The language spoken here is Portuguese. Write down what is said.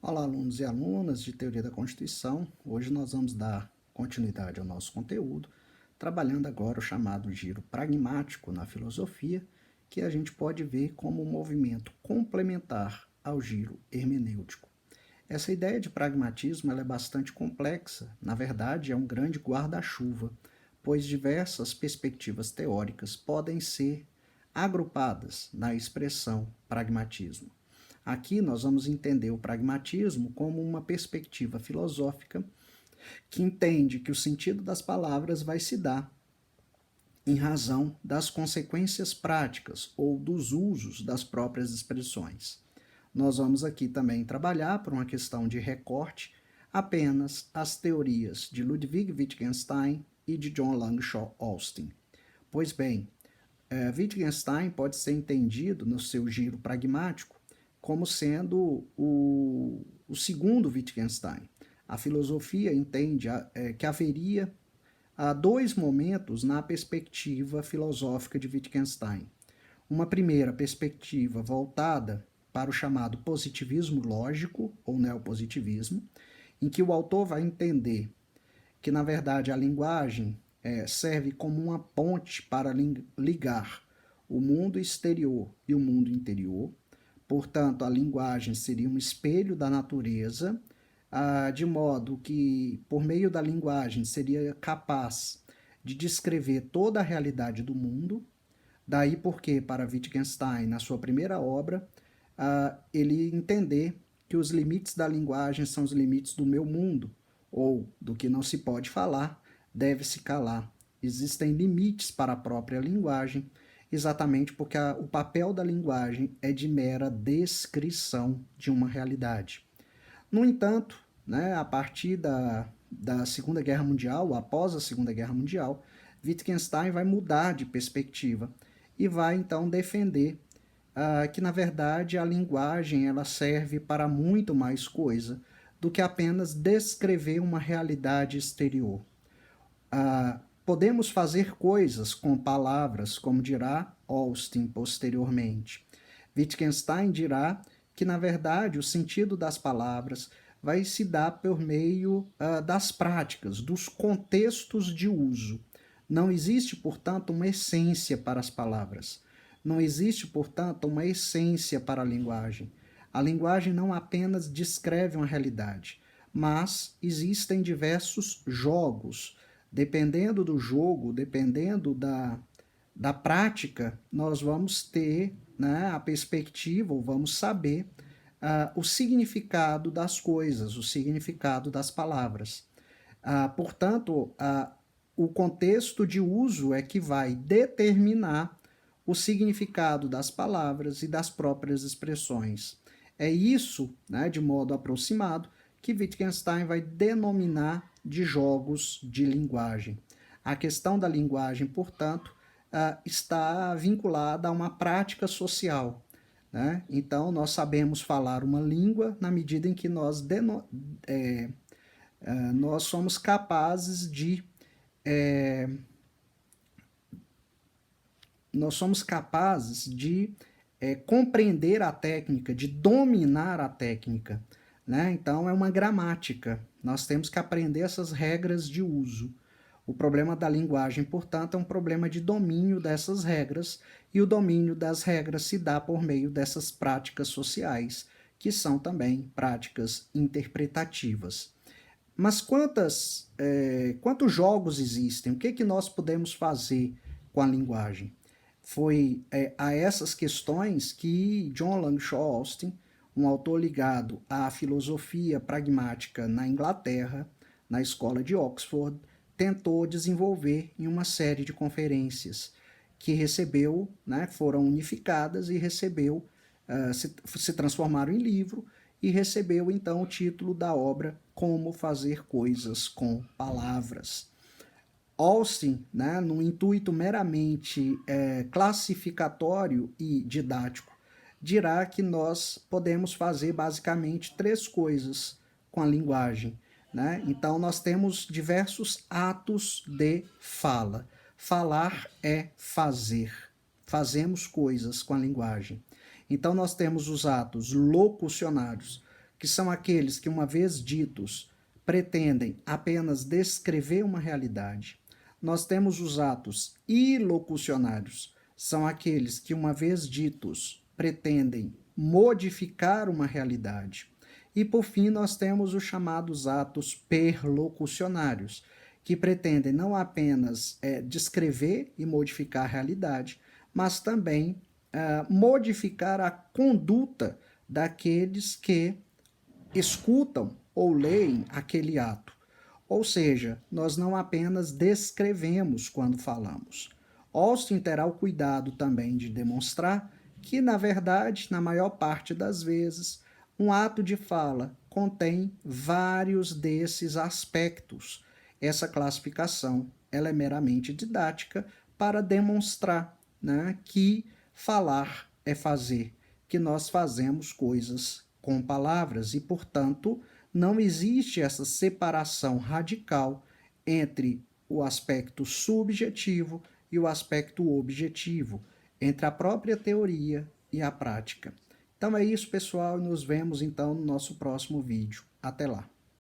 Olá, alunos e alunas de Teoria da Constituição. Hoje nós vamos dar continuidade ao nosso conteúdo, trabalhando agora o chamado giro pragmático na filosofia, que a gente pode ver como um movimento complementar ao giro hermenêutico. Essa ideia de pragmatismo ela é bastante complexa, na verdade é um grande guarda-chuva, pois diversas perspectivas teóricas podem ser agrupadas na expressão pragmatismo. Aqui nós vamos entender o pragmatismo como uma perspectiva filosófica que entende que o sentido das palavras vai se dar em razão das consequências práticas ou dos usos das próprias expressões. Nós vamos aqui também trabalhar, por uma questão de recorte, apenas as teorias de Ludwig Wittgenstein e de John Langshaw Austin. Pois bem, Wittgenstein pode ser entendido no seu giro pragmático como sendo o segundo Wittgenstein. A filosofia entende que haveria dois momentos na perspectiva filosófica de Wittgenstein. Uma primeira perspectiva voltada para o chamado positivismo lógico, ou neopositivismo, em que o autor vai entender que, na verdade, a linguagem serve como uma ponte para ligar o mundo exterior e o mundo interior. Portanto, a linguagem seria um espelho da natureza, de modo que, por meio da linguagem, seria capaz de descrever toda a realidade do mundo. Daí porque, para Wittgenstein, na sua primeira obra, ele entender que os limites da linguagem são os limites do meu mundo, ou do que não se pode falar, deve-se calar. Existem limites para a própria linguagem, exatamente porque o papel da linguagem é de mera descrição de uma realidade. No entanto, né, a partir da Segunda Guerra Mundial, após a Segunda Guerra Mundial, Wittgenstein vai mudar de perspectiva e vai então defender que, na verdade, a linguagem ela serve para muito mais coisa do que apenas descrever uma realidade exterior. Podemos fazer coisas com palavras, como dirá Austin posteriormente. Wittgenstein dirá que, na verdade, o sentido das palavras vai se dar por meio das práticas, dos contextos de uso. Não existe, portanto, uma essência para as palavras. Não existe, portanto, uma essência para a linguagem. A linguagem não apenas descreve uma realidade, mas existem diversos jogos. Dependendo do jogo, dependendo da prática, nós vamos ter, né, a perspectiva, ou vamos saber o significado das coisas, o significado das palavras. Portanto, o contexto de uso é que vai determinar o significado das palavras e das próprias expressões. É isso, né, de modo aproximado, que Wittgenstein vai denominar de jogos de linguagem. A questão da linguagem, portanto, está vinculada a uma prática social. Né? Então, nós sabemos falar uma língua na medida em que nós somos capazes de compreender a técnica, de dominar a técnica. Né? Então, é uma gramática. Nós temos que aprender essas regras de uso. O problema da linguagem, portanto, é um problema de domínio dessas regras, e o domínio das regras se dá por meio dessas práticas sociais, que são também práticas interpretativas. Mas quantos jogos existem? O que nós podemos fazer com a linguagem? Foi a essas questões que John Langshaw Austin, um autor ligado à filosofia pragmática na Inglaterra, na escola de Oxford, tentou desenvolver em uma série de conferências que recebeu, né, foram unificadas e recebeu, se transformaram em livro e recebeu então o título da obra Como Fazer Coisas com Palavras. Austin, né, num intuito meramente classificatório e didático, dirá que nós podemos fazer basicamente três coisas com a linguagem. Né? Então, nós temos diversos atos de fala. Falar é fazer. Fazemos coisas com a linguagem. Então, nós temos os atos locucionários, que são aqueles que, uma vez ditos, pretendem apenas descrever uma realidade. Nós temos os atos ilocucionários, são aqueles que, uma vez ditos, pretendem modificar uma realidade. E, por fim, nós temos os chamados atos perlocucionários, que pretendem não apenas descrever e modificar a realidade, mas também modificar a conduta daqueles que escutam ou leem aquele ato. Ou seja, nós não apenas descrevemos quando falamos. Austin terá o cuidado também de demonstrar que, na verdade, na maior parte das vezes, um ato de fala contém vários desses aspectos. Essa classificação ela é meramente didática para demonstrar, né, que falar é fazer, que nós fazemos coisas com palavras e, portanto, não existe essa separação radical entre o aspecto subjetivo e o aspecto objetivo, entre a própria teoria e a prática. Então é isso, pessoal, e nos vemos então no nosso próximo vídeo. Até lá!